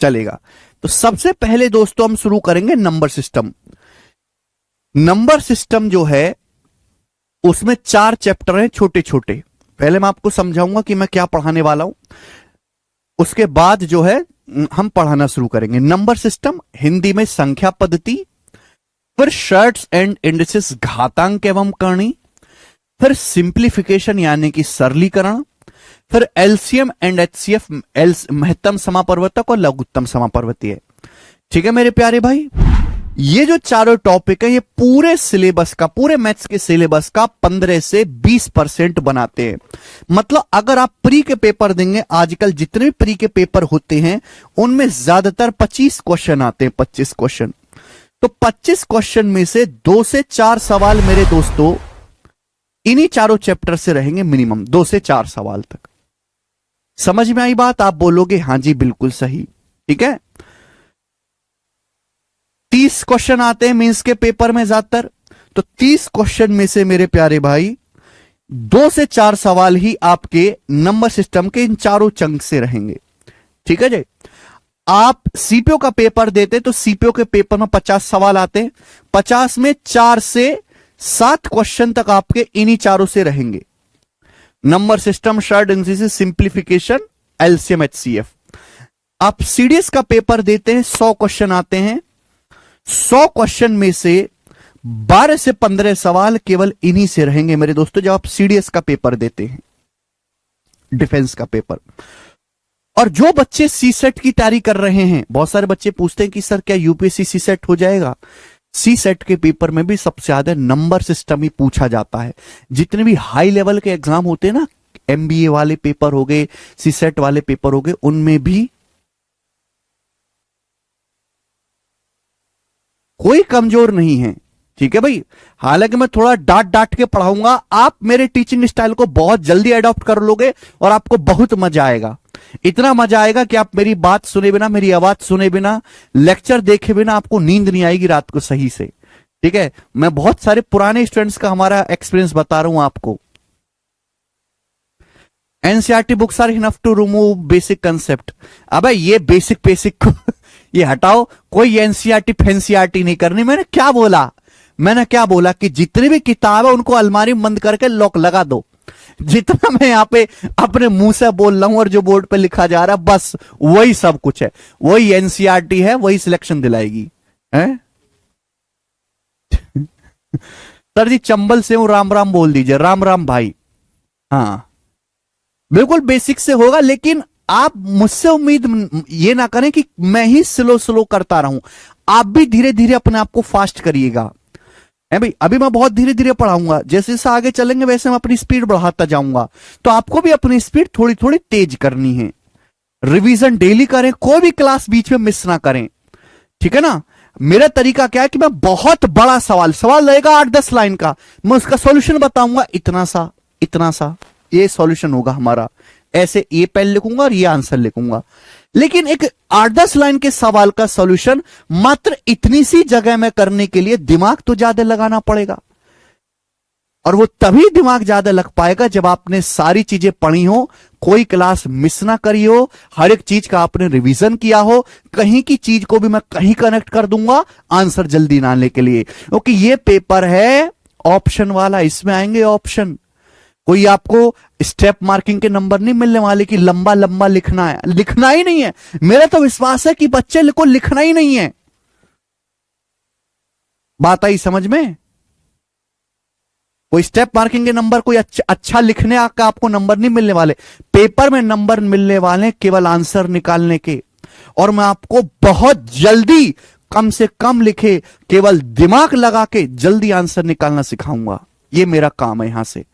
चलेगा। तो सबसे पहले दोस्तों हम शुरू करेंगे नंबर सिस्टम। नंबर सिस्टम जो है उसमें 4 चैप्टर हैं छोटे छोटे। पहले मैं आपको समझाऊंगा कि मैं क्या पढ़ाने वाला हूं, उसके बाद जो है हम पढ़ाना शुरू करेंगे। नंबर सिस्टम हिंदी में संख्या पद्धति, फिर शर्ट्स एंड इंडिसेस घातांक एवं करणी, फिर सिंप्लीफिकेशन यानी कि सरलीकरण, फिर एलसीएम एंड एचसीएफ महत्तम समापवर्तक और लघुत्तम समापवर्तीय। ठीक है मेरे प्यारे भाई, ये जो चारों टॉपिक है ये पूरे सिलेबस का, पूरे मैथ्स के सिलेबस का 15 से 20% बनाते हैं। मतलब अगर आप प्री के पेपर देंगे, आजकल जितने भी प्री के पेपर होते हैं उनमें ज्यादातर 25 क्वेश्चन आते हैं, 25 क्वेश्चन। तो 25 क्वेश्चन में से 2 से 4 सवाल मेरे दोस्तों इन्हीं चारों चैप्टर से रहेंगे, मिनिमम 2 से 4 सवाल तक। समझ में आई बात? आप बोलोगे हां जी बिल्कुल सही। ठीक है, 30 क्वेश्चन आते हैं मेंस के पेपर में ज्यादातर। तो 30 क्वेश्चन में से मेरे प्यारे भाई 2 से 4 सवाल ही आपके नंबर सिस्टम के इन चारों चंक से रहेंगे। ठीक है जी। आप सीपीओ का पेपर देते तो सीपीओ के पेपर में 50 सवाल आते हैं, 50 में 4 से 7 क्वेश्चन तक आपके इन्हीं चारों से रहेंगे। Number system, short analysis, simplification, LCM, HCF. आप सीडीएस का पेपर देते हैं, 100 क्वेश्चन आते हैं, 100 क्वेश्चन में से 12 से 15 सवाल केवल इन्हीं से रहेंगे मेरे दोस्तों, जब आप सीडीएस का पेपर देते हैं, डिफेंस का पेपर। और जो बच्चे सी सेट की तैयारी कर रहे हैं, बहुत सारे बच्चे पूछते हैं कि सर क्या यूपीएससी सी सेट हो जाएगा? सी सेट के पेपर में भी सबसे ज्यादा नंबर सिस्टम ही पूछा जाता है। जितने भी हाई लेवल के एग्जाम होते हैं ना, एमबीए वाले पेपर हो गए, सी सेट वाले पेपर हो गए, उनमें भी कोई कमजोर नहीं है। ठीक है भाई, हालांकि मैं थोड़ा डांट डांट के पढ़ाऊंगा, आप मेरे टीचिंग स्टाइल को बहुत जल्दी अडॉप्ट कर लोगे और आपको बहुत मजा आएगा। इतना मजा आएगा कि आप मेरी बात सुने बिना, मेरी आवाज सुने बिना, लेक्चर देखे बिना आपको नींद नहीं आएगी रात को सही से। ठीक है, मैं बहुत सारे पुराने स्टूडेंट्स का हमारा एक्सपीरियंस बता रहा हूं आपको। NCERT books are enough to remove basic concept. अबे ये बेसिक को ये हटाओ, कोई एनसीईआरटी फैंसीआरटी नहीं करनी। मैंने क्या बोला कि जितनी भी किताब है उनको अलमारी में बंद करके लॉक लगा दो। जितना मैं यहां पे अपने मुंह से बोल रहा हूं और जो बोर्ड पे लिखा जा रहा है बस वही सब कुछ है, वही एनसीईआरटी है, वही सिलेक्शन दिलाएगी है? सर जी चंबल से हूं, राम राम बोल दीजिए। राम राम भाई। हाँ बिल्कुल बेसिक से होगा, लेकिन आप मुझसे उम्मीद ये ना करें कि मैं ही स्लो करता रहूं। आप भी धीरे धीरे अपने आप को फास्ट करिएगा है भाई। अभी मैं बहुत धीरे धीरे पढ़ाऊंगा, जैसे जैसे आगे चलेंगे वैसे मैं अपनी स्पीड बढ़ाता जाऊंगा। तो आपको भी अपनी स्पीड थोड़ी थोड़ी तेज करनी है। रिवीजन डेली करें, कोई भी क्लास बीच में मिस ना करें। ठीक है ना? मेरा तरीका क्या है कि मैं बहुत बड़ा सवाल रहेगा 8-10 लाइन का, मैं उसका सॉल्यूशन बताऊंगा, इतना सा ये सॉल्यूशन होगा हमारा। ऐसे ये पेन लिखूंगा और ये आंसर लिखूंगा। लेकिन एक 8-10 लाइन के सवाल का सॉल्यूशन मात्र इतनी सी जगह में करने के लिए दिमाग तो ज्यादा लगाना पड़ेगा। और वो तभी दिमाग ज्यादा लग पाएगा जब आपने सारी चीजें पढ़ी हो, कोई क्लास मिस ना करी हो, हर एक चीज का आपने रिवीजन किया हो। कहीं की चीज को भी मैं कहीं कनेक्ट कर दूंगा आंसर जल्दी ना आने के लिए, क्योंकि ये पेपर है ऑप्शन वाला, इसमें आएंगे ऑप्शन। कोई आपको स्टेप मार्किंग के नंबर नहीं मिलने वाले कि लंबा लंबा लिखना है, लिखना ही नहीं है। मेरा तो विश्वास है कि बच्चे को लिखना ही नहीं है। बात आई समझ में? कोई स्टेप मार्किंग के नंबर, कोई अच्छा लिखने का आपको नंबर नहीं मिलने वाले। पेपर में नंबर मिलने वाले केवल आंसर निकालने के। और मैं आपको बहुत जल्दी, कम से कम लिखे, केवल दिमाग लगा के जल्दी आंसर निकालना सिखाऊंगा। ये मेरा काम है यहां से।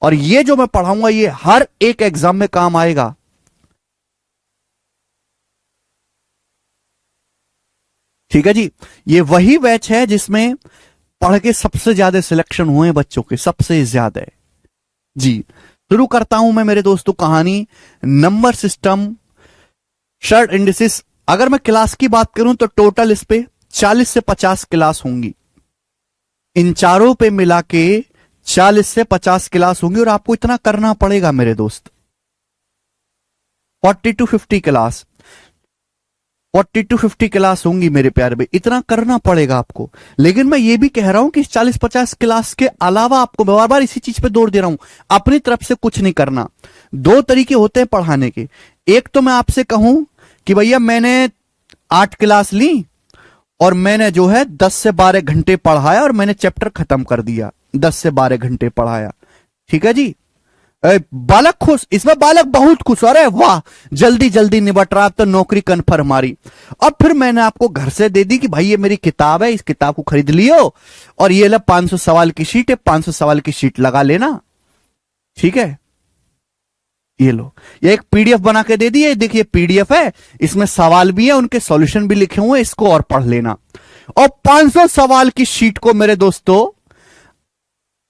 और ये जो मैं पढ़ाऊंगा ये हर एक एग्जाम में काम आएगा। ठीक है जी, ये वही बैच है जिसमें पढ़ के सबसे ज्यादा सिलेक्शन हुए बच्चों के, सबसे ज्यादा जी। शुरू करता हूं मैं मेरे दोस्तों कहानी। Number system, short indices. अगर मैं क्लास की बात करूं तो टोटल इस पे 40 से 50 क्लास होंगी। इन चारों पे मिला के 40 से 50 क्लास होंगी। और आपको इतना करना पड़ेगा मेरे दोस्त, 40 to 50 क्लास। 40 to 50 क्लास होंगी मेरे प्यारे भाई, इतना करना पड़ेगा आपको। लेकिन मैं ये भी कह रहा हूं कि इस 40-50 क्लास के अलावा आपको बार बार इसी चीज पे जोर दे रहा हूं, अपनी तरफ से कुछ नहीं करना। दो तरीके होते हैं पढ़ाने के। एक तो मैं आपसे कहूं कि भैया मैंने 8 क्लास ली और मैंने जो है 10 से 12 घंटे पढ़ाया और मैंने चैप्टर खत्म कर दिया, 10 से 12 घंटे पढ़ाया, ठीक है जी। बालक खुश, इसमें बालक बहुत खुश, अरे वाह जल्दी जल्दी निबट रहा, तो नौकरी कन्फर्म हमारी। अब फिर मैंने आपको घर से दे दी कि भाई ये मेरी किताब है, इस किताब को खरीद लियो और ये ले 500 सवाल की शीट है, 500 सवाल की शीट लगा लेना, ठीक है। ये लो, ये एक पीडीएफ बना के दे दी है, देखिए पीडीएफ है, इसमें सवाल भी है, उनके सॉल्यूशन भी लिखे हुए हैं, इसको और पढ़ लेना। और 500 सवाल की शीट को मेरे दोस्तों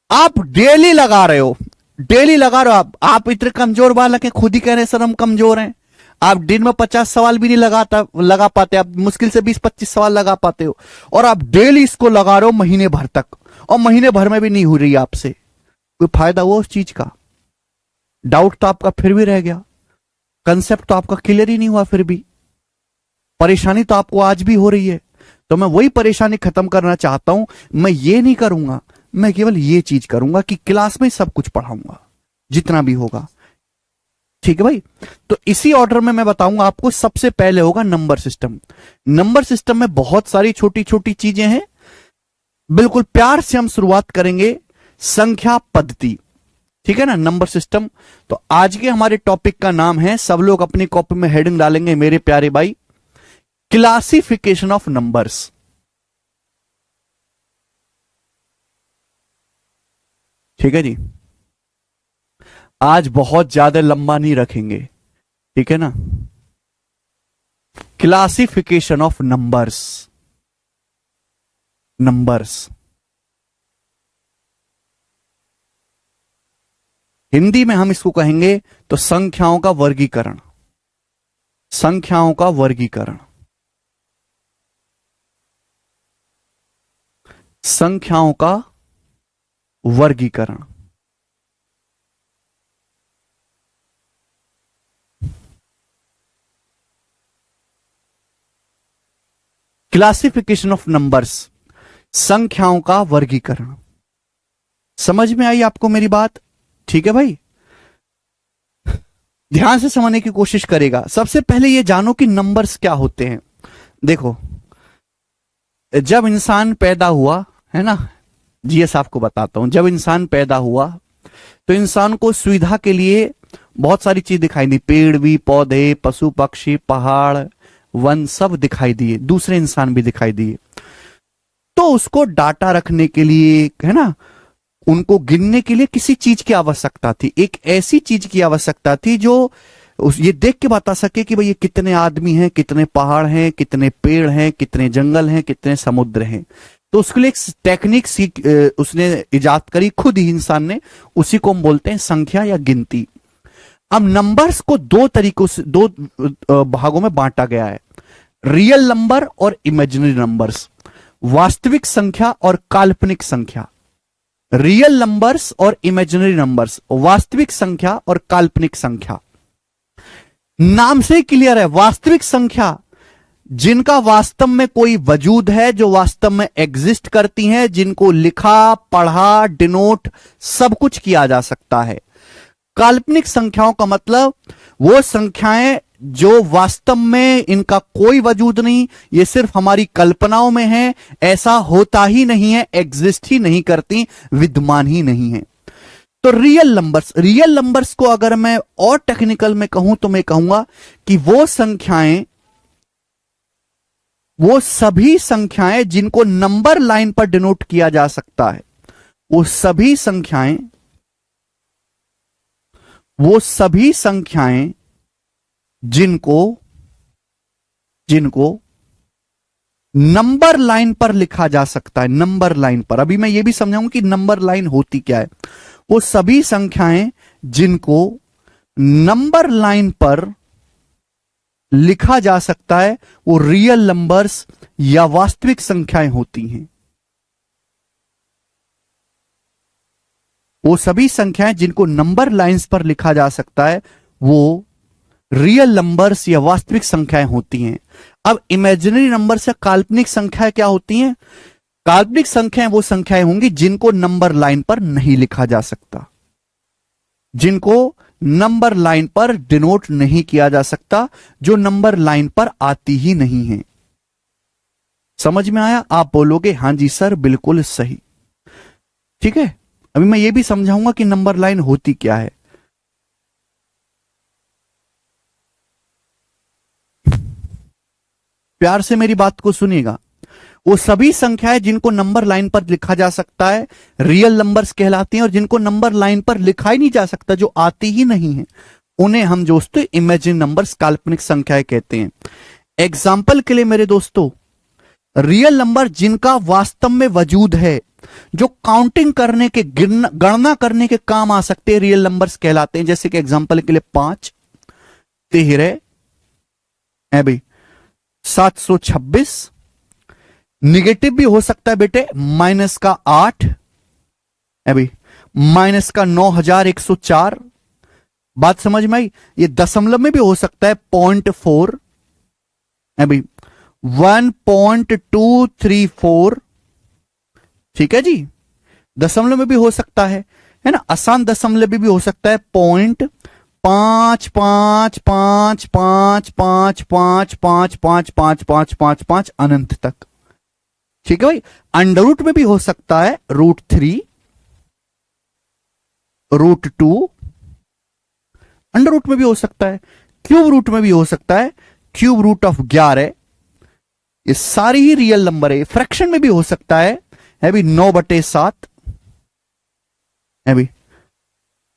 आप डेली लगा रहे हो, डेली लगा रहे हो। आप इतने कमजोर बालक हैं, खुद ही कह रहे हैं सर हम कमजोर हैं। आप दिन में 50 सवाल भी नहीं लगा पाते, आप मुश्किल से 20-25 सवाल लगा पाते हो, और आप डेली इसको लगा रहे हो महीने भर तक, और महीने भर में भी नहीं हो रही आपसे कोई फायदा हुआ उस चीज का। डाउट तो आपका फिर भी रह गया, कंसेप्ट तो आपका क्लियर ही नहीं हुआ, फिर भी परेशानी तो आपको आज भी हो रही है। तो मैं वही परेशानी खत्म करना चाहता हूं। मैं ये नहीं करूंगा, मैं केवल ये चीज करूंगा कि क्लास में सब कुछ पढ़ाऊंगा जितना भी होगा, ठीक है भाई। तो इसी ऑर्डर में मैं बताऊंगा आपको। सबसे पहले होगा नंबर सिस्टम। नंबर सिस्टम में बहुत सारी छोटी छोटी चीजें हैं, बिल्कुल प्यार से हम शुरुआत करेंगे संख्या पद्धति, ठीक है ना, नंबर सिस्टम। तो आज के हमारे टॉपिक का नाम है, सब लोग अपनी कॉपी में हेडिंग डालेंगे मेरे प्यारे भाई, क्लासिफिकेशन ऑफ नंबर्स। ठीक है जी, आज बहुत ज्यादा लंबा नहीं रखेंगे, ठीक है ना। Classification of numbers, numbers Hindi में हम इसको कहेंगे तो संख्याओं का वर्गीकरण, संख्याओं का वर्गीकरण, संख्याओं का वर्गीकरण। क्लासिफिकेशन ऑफ नंबर्स, संख्याओं का वर्गीकरण। समझ में आई आपको मेरी बात, ठीक है भाई। ध्यान से समझने की कोशिश करेगा। सबसे पहले ये जानो कि नंबर्स क्या होते हैं। देखो, जब इंसान पैदा हुआ है ना, जीएस आपको बताता हूं, जब इंसान पैदा हुआ तो इंसान को सुविधा के लिए बहुत सारी चीज दिखाई दी, पेड़ भी, पौधे, पशु पक्षी, पहाड़, वन, सब दिखाई दिए, दूसरे इंसान भी दिखाई दिए। तो उसको डाटा रखने के लिए, है ना, उनको गिनने के लिए किसी चीज की आवश्यकता थी, एक ऐसी चीज की आवश्यकता थी जो ये देख के बता सके कि भाई ये कितने आदमी हैं, कितने पहाड़ हैं, कितने पेड़ हैं, कितने जंगल हैं, कितने समुद्र हैं। तो उसके लिए एक टेक्निक उसने इजाद करी, खुद ही इंसान ने, उसी को हम बोलते हैं संख्या या गिनती। अब नंबर्स को दो तरीकों से, दो भागों में बांटा गया है, रियल नंबर और इमेजिनरी नंबर्स, वास्तविक संख्या और काल्पनिक संख्या। रियल नंबर्स और इमेजिनरी नंबर्स, वास्तविक संख्या और काल्पनिक संख्या। नाम से ही क्लियर है, वास्तविक संख्या जिनका वास्तव में कोई वजूद है, जो वास्तव में एग्जिस्ट करती हैं, जिनको लिखा, पढ़ा, डिनोट सब कुछ किया जा सकता है। काल्पनिक संख्याओं का मतलब वो संख्याएं जो वास्तव में इनका कोई वजूद नहीं, ये सिर्फ हमारी कल्पनाओं में है, ऐसा होता ही नहीं है, एग्जिस्ट ही नहीं करती, विद्यमान ही नहीं है। तो रियल नंबर्स, रियल नंबर्स को अगर मैं और टेक्निकल में कहूं तो मैं कहूंगा कि वो संख्याएं, वो सभी संख्याएं जिनको नंबर लाइन पर डिनोट किया जा सकता है, वो सभी संख्याएं, वो सभी संख्याएं जिनको जिनको नंबर लाइन पर लिखा जा सकता है, नंबर लाइन पर। अभी मैं ये भी समझाऊंगा कि नंबर लाइन होती क्या है। वो सभी संख्याएं जिनको नंबर लाइन पर लिखा जा सकता है, वो रियल नंबर्स या वास्तविक संख्याएं होती हैं। वो सभी संख्याएं जिनको नंबर लाइंस पर लिखा जा सकता है, वो रियल नंबर्स या वास्तविक संख्याएं होती हैं। अब इमेजिनरी नंबर से काल्पनिक संख्याएं क्या होती हैं? काल्पनिक संख्याएं वो संख्याएं होंगी जिनको नंबर लाइन पर नहीं लिखा जा सकता, जिनको नंबर लाइन पर डिनोट नहीं किया जा सकता, जो नंबर लाइन पर आती ही नहीं है। समझ में आया? आप बोलोगे हां जी सर बिल्कुल सही। ठीक है, अभी मैं ये भी समझाऊंगा कि नंबर लाइन होती क्या है। प्यार से मेरी बात को सुनिएगा। वो सभी संख्याएं जिनको नंबर लाइन पर लिखा जा सकता है रियल नंबर्स कहलाती हैं, और जिनको नंबर लाइन पर लिखा ही नहीं जा सकता, जो आती ही नहीं है, उन्हें हम दोस्तों इमेजिन नंबर्स, काल्पनिक संख्याएं कहते हैं। एग्जाम्पल के लिए मेरे दोस्तों, रियल नंबर जिनका वास्तव में वजूद है, जो काउंटिंग करने के, गणना करने के काम आ सकते हैं, रियल नंबर्स कहलाते हैं। जैसे कि एग्जाम्पल के लिए 5, 13 है भाई, 726, निगेटिव भी हो सकता है बेटे, माइनस का 8 है भाई, माइनस का 9104। बात समझ में आई? ये दशमलव में भी हो सकता है, 0.4 है भाई, 1.234। ठीक है जी, दशमलव में भी हो सकता है ना, आसान दशमलव में भी हो सकता है, 0.55555555555 अनंत तक। ठीक है भाई, अंडर रूट में भी हो सकता है, √3, √2, अंडर रूट में भी हो सकता है, क्यूब रूट में भी हो सकता है, क्यूब रूट ऑफ 11। ये सारी ही रियल नंबर है। फ्रैक्शन में भी हो सकता है भी 9/7 है भी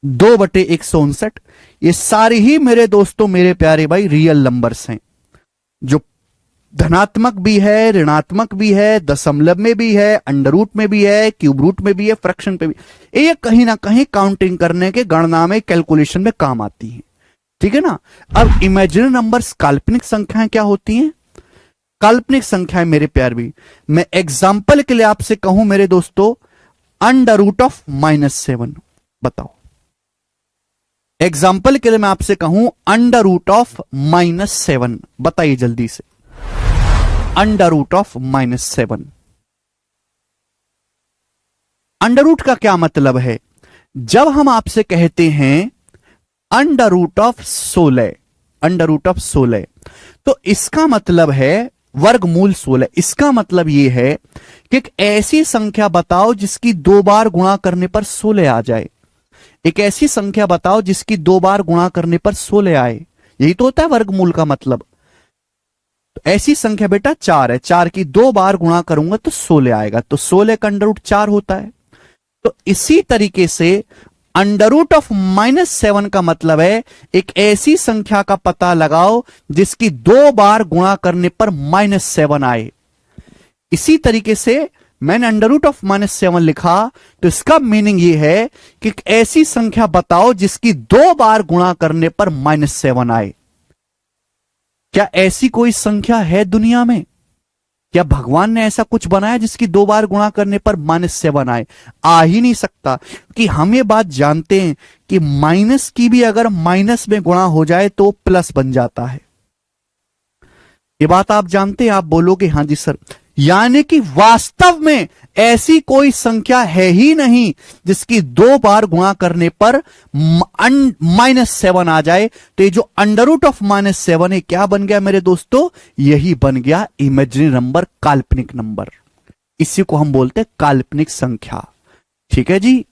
2/159। ये सारी ही मेरे दोस्तों, मेरे प्यारे भाई, रियल नंबर्स हैं, जो धनात्मक भी है, ऋणात्मक भी है, दशमलव में भी है, अंडर रूट में भी है, क्यूब रूट में भी है, फ्रैक्शन पे भी। ये कहीं ना कहीं काउंटिंग करने के, गणना में, कैलकुलेशन में काम आती है। ठीक है ना। अब इमेजिनरी नंबर्स, काल्पनिक संख्याएं क्या होती हैं? काल्पनिक संख्याएं मेरे प्यार भी, मैं एग्जाम्पल के लिए आपसे कहूं मेरे दोस्तों, अंडर रूट ऑफ -7 बताओ। एग्जाम्पल के लिए मैं आपसे कहूं अंडर रूट ऑफ -7, बताइए जल्दी से। Under root of -7, under root का क्या मतलब है? जब हम आपसे कहते हैं under root of 16, under root of 16, तो इसका मतलब है वर्गमूल 16। इसका मतलब यह है कि एक ऐसी संख्या बताओ जिसकी 2 बार गुणा करने पर 16 आ जाए। एक ऐसी संख्या बताओ जिसकी 2 बार गुणा करने पर 16 आए। यही तो होता है वर्गमूल का मतलब। तो ऐसी संख्या बेटा 4 है, 4 की 2 बार गुणा करूंगा तो 16 आएगा, तो 16 का अंडर रूट 4 होता है। तो इसी तरीके से अंडर रूट ऑफ -7 का मतलब है एक ऐसी संख्या का पता लगाओ जिसकी 2 बार गुणा करने पर -7 आए। इसी तरीके से मैंने अंडर रूट ऑफ -7 लिखा, तो इसका मीनिंग यह है कि एक ऐसी संख्या बताओ जिसकी 2 बार गुणा करने पर -7 आए। क्या ऐसी कोई संख्या है दुनिया में? क्या भगवान ने ऐसा कुछ बनाया जिसकी 2 बार गुणा करने पर -7 आए? आ ही नहीं सकता, कि हम ये बात जानते हैं कि माइनस की भी अगर माइनस में गुणा हो जाए तो प्लस बन जाता है। ये बात आप जानते हैं? आप बोलोगे हां जी सर। यानी कि वास्तव में ऐसी कोई संख्या है ही नहीं जिसकी 2 बार गुणा करने पर -7 आ जाए। तो ये जो अंडर रूट ऑफ -7 है, क्या बन गया मेरे दोस्तों? यही बन गया इमेजिनरी नंबर, काल्पनिक नंबर। इसी को हम बोलते हैं काल्पनिक संख्या। ठीक है जी,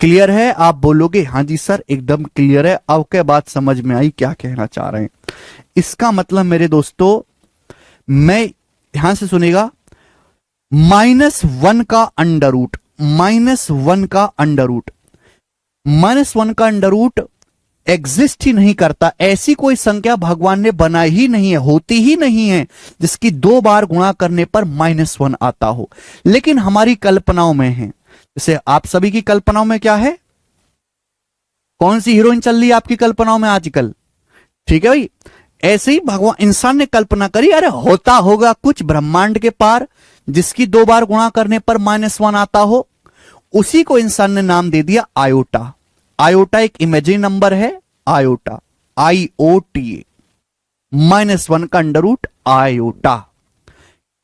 क्लियर है? आप बोलोगे हां जी सर एकदम क्लियर है। अब क्या बात समझ में आई, क्या कहना चाह रहे हैं? इसका मतलब मेरे दोस्तों, मैं ध्यान से सुनेगा, -1 का अंडर रूट, -1 का अंडर रूट, -1 का अंडर रूट एग्जिस्ट ही नहीं करता। ऐसी कोई संख्या भगवान ने बनाई ही नहीं है, होती ही नहीं है जिसकी 2 बार गुणा करने पर -1 आता हो। लेकिन हमारी कल्पनाओं में है। जैसे आप सभी की कल्पनाओं में क्या है? कौन सी हीरोइन चल रही है आपकी कल्पनाओं में आजकल? ठीक है भाई, ऐसे ही भगवान, इंसान ने कल्पना करी, अरे होता होगा कुछ ब्रह्मांड के पार जिसकी 2 बार गुणा करने पर -1 आता हो। उसी को इंसान ने नाम दे दिया आयोटा। आयोटा एक इमेजिनरी नंबर है, आयोटा, IOTA, -1 का अंडर रूट आयोटा।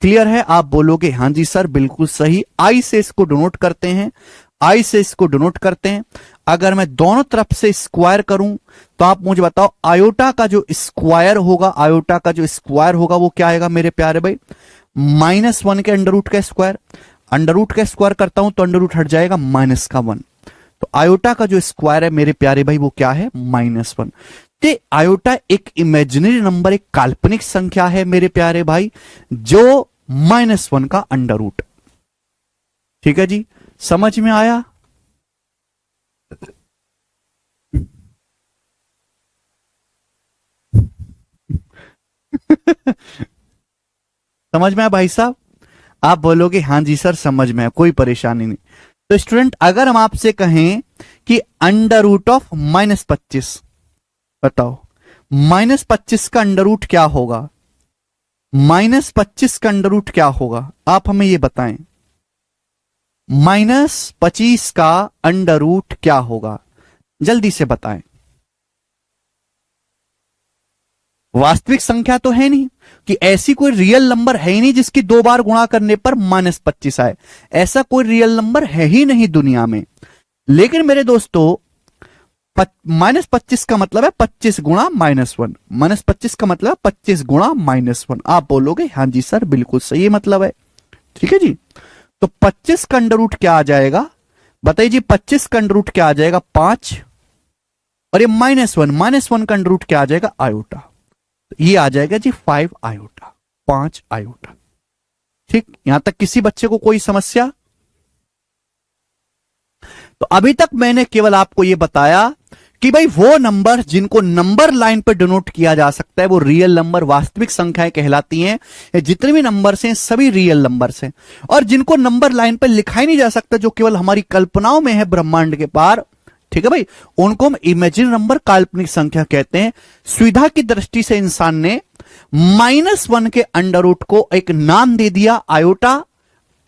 क्लियर है? आप बोलोगे हां जी सर बिल्कुल सही। आई से इसको डिनोट करते हैं, आई से इसको डिनोट करते हैं। अगर मैं दोनों तरफ से स्क्वायर करूं तो आप मुझे बताओ आयोटा का जो स्क्वायर होगा, आयोटा का जो स्क्वायर होगा वो क्या आएगा मेरे प्यारे भाई? -1 के अंडर रूट का स्क्वायर। अंडर रूट का स्क्वायर करता हूं तो अंडर रूट हट जाएगा -1। तो आयोटा का जो स्क्वायर है मेरे प्यारे भाई वो क्या है? -1। तो आयोटा एक इमेजिनरी नंबर, एक काल्पनिक संख्या है मेरे प्यारे भाई, जो -1 का अंडर रूट। ठीक है जी, समझ में आया? समझ में आया भाई साहब? आप बोलोगे हां जी सर समझ में आया, कोई परेशानी नहीं। तो स्टूडेंट अगर हम आपसे कहें कि अंडर रूट ऑफ -25, बताओ -25 का अंडर रूट क्या होगा? -25 का अंडर रूट क्या होगा? आप हमें ये बताएं, -25 का अंडर रूट क्या होगा? जल्दी से बताएं। वास्तविक संख्या तो है नहीं, कि ऐसी कोई रियल नंबर है ही नहीं जिसकी 2 बार गुणा करने पर -25 आए। ऐसा कोई रियल नंबर है ही नहीं दुनिया में। लेकिन मेरे दोस्तों -25 का मतलब है 25 गुणा -1। -25 का मतलब 25 गुणा -1। आप बोलोगे हां जी सर बिल्कुल सही मतलब है। ठीक है जी, तो 25 का अंडर रूट क्या आ जाएगा? बताइए जी, 25 का अंडर रूट क्या आ जाएगा? 5। और ये -1 का अंडर रूट क्या आ जाएगा? आयोटा। ये आ जाएगा जी 5 आयोटा, 5 आयोटा। ठीक, यहां तक किसी बच्चे को कोई समस्या? तो अभी तक मैंने केवल आपको यह बताया कि भाई वो नंबर जिनको नंबर लाइन पर डिनोट किया जा सकता है वो रियल नंबर, वास्तविक संख्याएं कहलाती हैं। जितने भी नंबर्स हैं सभी रियल नंबर्स हैं। और जिनको नंबर लाइन पर लिखा ही नहीं जा सकता, जो केवल हमारी कल्पनाओं में है ब्रह्मांड के पार, ठीक है भाई, उनको हम इमेजिनरी नंबर, काल्पनिक संख्या कहते हैं। सुविधा की दृष्टि से इंसान ने -1 के अंडर रूट को एक नाम दे दिया आयोटा,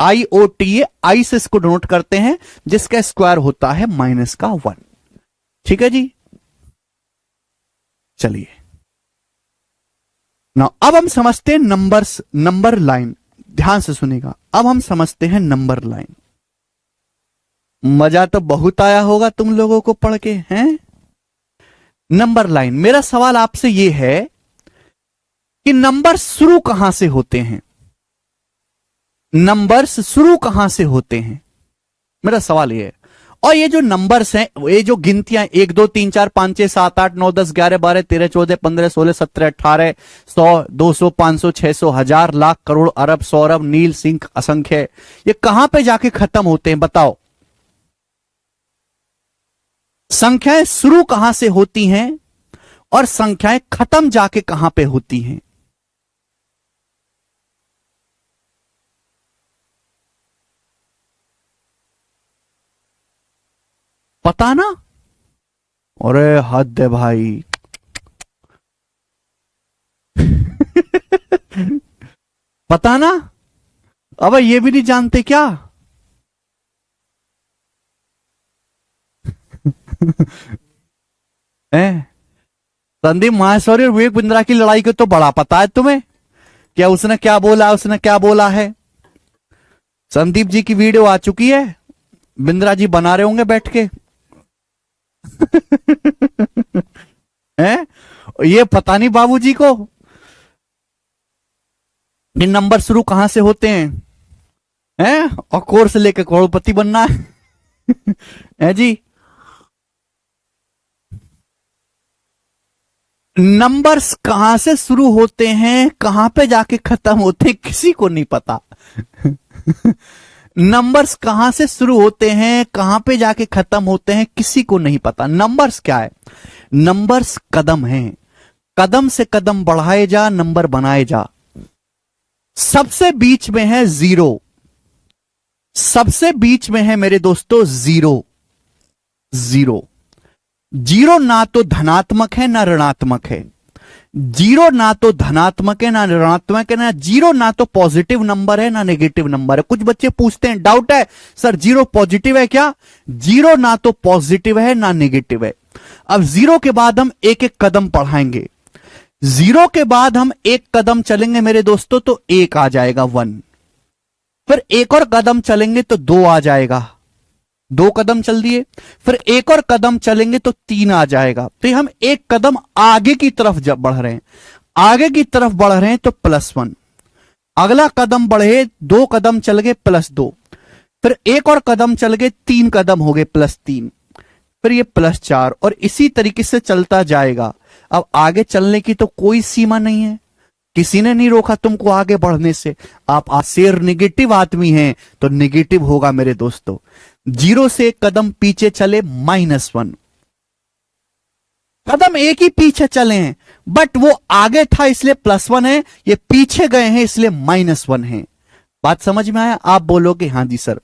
IOTA। आई से इसको डिनोट करते हैं, जिसका स्क्वायर होता है -1। ठीक है जी, चलिए ना अब हम समझते हैं नंबर्स, नंबर लाइन। ध्यान से सुनिएगा, अब हम समझते हैं नंबर लाइन। मजा तो बहुत आया होगा तुम लोगों को पढ़ के, हैं? Number line. मेरा सवाल आपसे यह है कि नंबर शुरू कहां से होते हैं? नंबर्स शुरू कहां से होते हैं, मेरा सवाल यह है। और ये जो नंबर्स हैं, ये जो गिनतियां 1 2 3 4 5 6 7 8 9 10 11 12 13 14 15 16 17 18 100 200 500 600 1000 लाख करोड़ अरब सौरभ नील सिंह असंख्य, ये कहां पे जाके खत्म होते हैं? बताओ, संख्याएं शुरू कहां से होती हैं और संख्याएं खत्म जाके कहां पे होती हैं? पता ना? अरे हद है भाई। पता ना? अब ये भी नहीं जानते क्या? संदीप माहेश्वरी और विवेक बिंद्रा की लड़ाई को तो बड़ा पता है तुम्हें, क्या उसने क्या बोला, उसने क्या बोला है? संदीप जी की वीडियो आ चुकी है, बिंद्रा जी बना रहे होंगे बैठ के। हैं? ये पता नहीं बाबूजी को ये नंबर शुरू कहां से होते हैं? और कोर्स लेके करोड़पति बनना है जी। नंबर्स कहां से शुरू होते हैं, कहां पे जाके खत्म होते हैं, किसी को नहीं पता। नंबर्स कहां से शुरू होते हैं, कहां पे जाके खत्म होते हैं, किसी को नहीं पता। नंबर्स क्या है? नंबर्स कदम हैं, कदम से कदम बढ़ाए जा, नंबर बनाए जा। सबसे बीच में है जीरो, सबसे बीच में है मेरे दोस्तों जीरो। जीरो, जीरो ना तो धनात्मक है ना ऋणात्मक है। जीरो ना तो धनात्मक है ना ऋणात्मक है, ना जीरो ना तो पॉजिटिव नंबर है ना नेगेटिव नंबर है। कुछ बच्चे पूछते हैं, डाउट है सर जीरो पॉजिटिव है क्या? जीरो ना तो पॉजिटिव है ना नेगेटिव है। अब जीरो के बाद हम एक एक कदम बढ़ाएंगे। जीरो के बाद हम एक कदम चलेंगे मेरे दोस्तों तो एक आ जाएगा 1, फिर एक और कदम चलेंगे तो 2 आ जाएगा, 2 कदम चल दिए, फिर एक और कदम चलेंगे तो 3 आ जाएगा। तो हम एक कदम आगे की तरफ जब बढ़ रहे हैं, आगे की तरफ बढ़ रहे हैं तो +1, अगला कदम बढ़े 2 कदम चल गए +2, फिर एक और कदम चल गए 3 कदम हो गए +3, फिर ये +4 और इसी तरीके से चलता जाएगा। अब आगे चलने की तो कोई सीमा नहीं है, किसी ने नहीं रोका तुमको आगे बढ़ने से। आप शेर निगेटिव आदमी हैं तो निगेटिव होगा मेरे दोस्तों। 0 से एक कदम पीछे चले -1, कदम एक ही पीछे चले हैं, बट वो आगे था इसलिए +1 है, ये पीछे गए हैं इसलिए -1 है। बात समझ में आया? आप बोलोगे हाँ जी सर।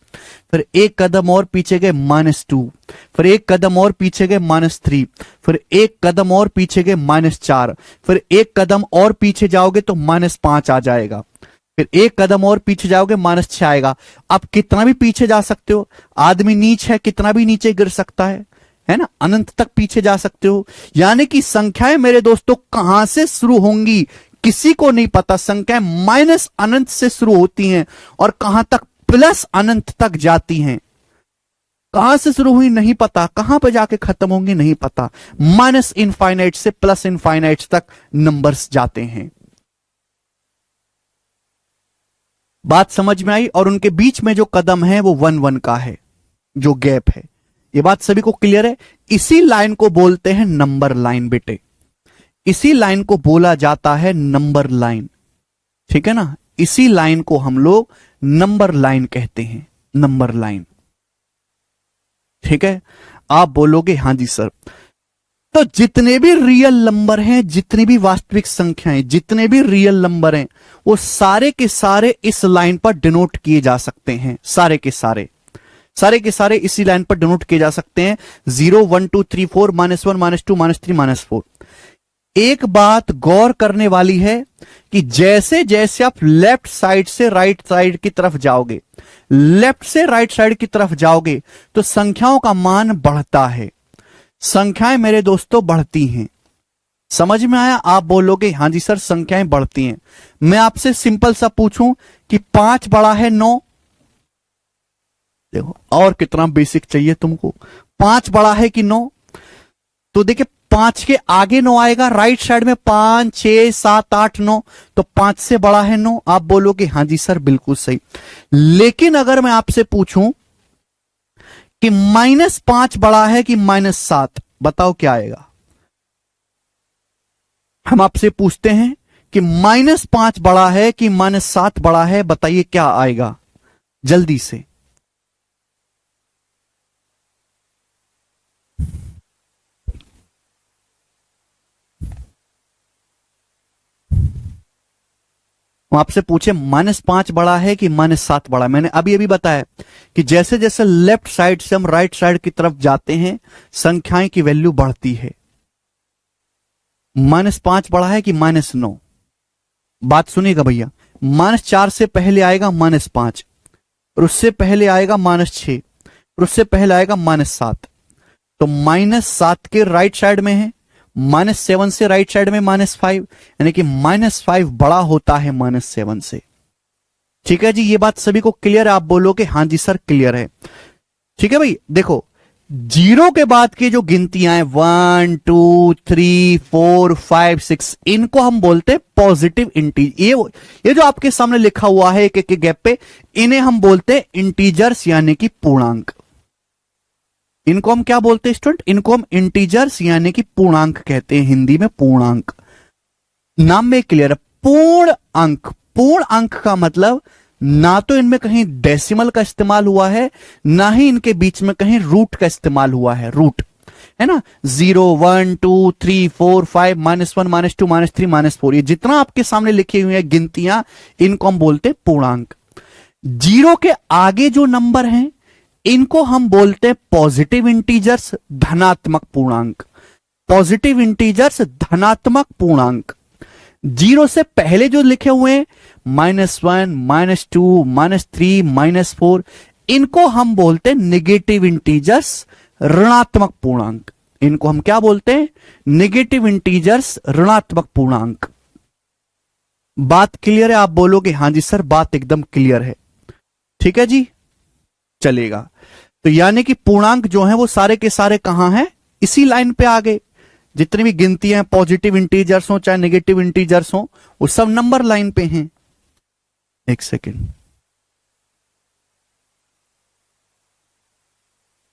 फिर एक कदम और पीछे गए -2, फिर एक कदम और पीछे गए -3, फिर एक कदम और पीछे गए -4, फिर एक कदम और पीछे जाओगे तो -5 आ जाएगा, फिर एक कदम और पीछे जाओगे -6 आएगा। आप कितना भी पीछे जा सकते हो, आदमी नीच है, कितना भी नीचे गिर सकता है ना, अनंत तक पीछे जा सकते हो। यानी कि संख्याएं मेरे दोस्तों कहां से शुरू होंगी किसी को नहीं पता। संख्याएं माइनस अनंत से शुरू होती हैं और कहां तक प्लस अनंत तक जाती हैं। कहां से शुरू हुई नहीं पता, कहां पर जाके खत्म होंगी नहीं पता। माइनस इनफाइनाइट से प्लस इनफाइनाइट तक नंबर्स जाते हैं। बात समझ में आई? और उनके बीच में जो कदम है वो 1-1 का है, जो गैप है। ये बात सभी को क्लियर है? इसी लाइन को बोलते हैं नंबर लाइन बेटे, इसी लाइन को बोला जाता है नंबर लाइन। ठीक है ना, इसी लाइन को हम लोग नंबर लाइन कहते हैं, नंबर लाइन। ठीक है, आप बोलोगे हाँ जी सर। तो जितने भी रियल नंबर हैं, जितनी भी वास्तविक संख्याएं, जितने भी रियल नंबर हैं, वो सारे के सारे इस लाइन पर डिनोट किए जा सकते हैं। सारे के सारे इसी लाइन पर डिनोट किए जा सकते हैं। 0 1 2 3 4 -1 -2 -3 -4। एक बात गौर करने वाली है कि जैसे जैसे आप लेफ्ट साइड से राइट साइड की तरफ जाओगे, लेफ्ट से राइट साइड की तरफ जाओगे तो संख्याओं का मान बढ़ता है। संख्याएं मेरे दोस्तों बढ़ती हैं। समझ में आया? आप बोलोगे हाँ जी सर संख्याएं बढ़ती हैं। मैं आपसे सिंपल सा पूछूं कि 5 बड़ा है 9, देखो और कितना बेसिक चाहिए तुमको। 5 बड़ा है कि 9? तो देखिए 5 के आगे 9 आएगा, राइट साइड में 5 6 7 8 9, तो 5 से बड़ा है 9। आप बोलोगे हाँ जी सर बिल्कुल सही। लेकिन अगर मैं आपसे पूछूं कि -5 बड़ा है कि -7, बताओ क्या आएगा? हम आपसे पूछते हैं कि -5 बड़ा है कि -7 बड़ा है, बताइए क्या आएगा जल्दी से। हम आपसे पूछे -5 बड़ा है कि -7 बड़ा है। मैंने अभी अभी बताया कि जैसे जैसे लेफ्ट साइड से हम राइट साइड की तरफ जाते हैं संख्याएं की वैल्यू बढ़ती है। -5 बड़ा है कि -9? बात सुनिएगा भैया, -4 से पहले आएगा -5, और उससे पहले आएगा -6, और उससे पहले आएगा -7। तो -7 के राइट साइड में है, -7 से राइट साइड में -5, यानी कि -5 बड़ा होता है -7 से। ठीक है जी, ये बात सभी को क्लियर है? आप बोलोगे हाँ जी सर क्लियर है। ठीक है भाई, देखो 0 के बाद की जो गिनतियां हैं 1 2 3 4 5 6, इनको हम बोलते हैं पॉजिटिव इंटीजर। ये जो आपके सामने लिखा हुआ है एक एक गैप पे, इन्हें हम बोलते हैं इंटीजर्स यानी कि पूर्णांक। इनको हम क्या बोलते हैं स्टूडेंट? इनको हम इंटीजर्स यानी कि पूर्णांक कहते हैं, हिंदी में पूर्णांक। नाम में क्लियर है, पूर्ण अंक। पूर्ण अंक का मतलब ना तो इनमें कहीं डेसिमल का इस्तेमाल हुआ है, ना ही इनके बीच में कहीं रूट का इस्तेमाल हुआ है। रूट है ना, 0 1 2 3 4 5 -1 -2 -3 -4, ये जितना आपके सामने लिखे हुए हैं गिनतियां, इनको हम बोलते हैं पूर्णांक। 0 के आगे जो नंबर हैं इनको हम बोलते हैं पॉजिटिव इंटीजर्स, धनात्मक पूर्णांक। पॉजिटिव इंटीजर्स, धनात्मक पूर्णांक। 0 से पहले जो लिखे हुए हैं -1 -2 -3 -4, इनको हम बोलते हैं निगेटिव इंटीजर्स, ऋणात्मक पूर्णांक। इनको हम क्या बोलते हैं? नेगेटिव इंटीजर्स, ऋणात्मक पूर्णांक। बात क्लियर है? आप बोलोगे हां जी सर बात एकदम क्लियर है। ठीक है जी, चलेगा। तो यानी कि पूर्णांक जो है वो सारे के सारे कहां हैं? इसी लाइन पे आ गए। जितनी भी गिनतियां पॉजिटिव इंटीजर्स हो चाहे नेगेटिव इंटीजर्स हो, वो सब नंबर लाइन पे हैं। एक सेकेंड,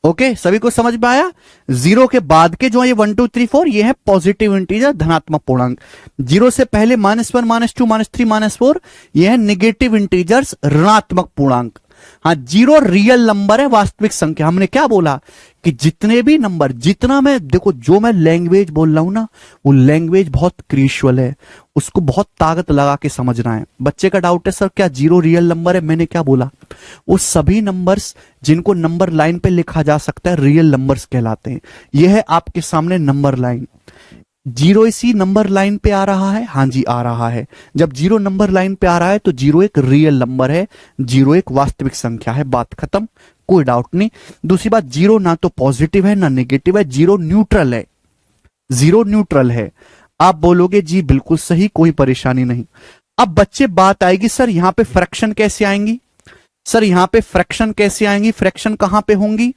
ओके सभी को समझ में आया? जीरो के बाद के जो है ये 1 2 3 4 ये है पॉजिटिव इंटीजर, धनात्मक पूर्णांक। जीरो से पहले -1 -2 -3 -4 ये है नेगेटिव इंटीजर्स, ऋणात्मक पूर्णांक। हाँ, जीरो रियल नंबर है, वास्तविक संख्या। हमने क्या बोला कि जितने भी नंबर, जितना मैं देखो जो मैं लैंग्वेज बोल रहा हूं ना, वो लैंग्वेज बहुत क्रिशुअल है, उसको बहुत ताकत लगा के समझना है। बच्चे का डाउट है सर क्या जीरो रियल नंबर है? मैंने क्या बोला? वो सभी नंबर्स जिनको नंबर लाइन पे लिखा जा सकता है रियल नंबर्स कहलाते हैं। यह है आपके सामने नंबर लाइन। जीरो इसी नंबर लाइन पे आ रहा है? हाँ जी आ रहा है। जब जीरो नंबर लाइन पे आ रहा है तो जीरो एक रियल नंबर है, जीरो एक वास्तविक संख्या है, बात खत्म, कोई डाउट नहीं। दूसरी बात, जीरो ना तो पॉजिटिव है ना नेगेटिव है, जीरो न्यूट्रल है, जीरो न्यूट्रल है। आप बोलोगे जी बिल्कुल सही, कोई परेशानी नहीं। अब बच्चे बात आएगी सर यहां पे फ्रैक्शन कैसे आएंगी? सर यहां पे फ्रैक्शन कैसे आएंगी? फ्रैक्शन कहां पे होंगी?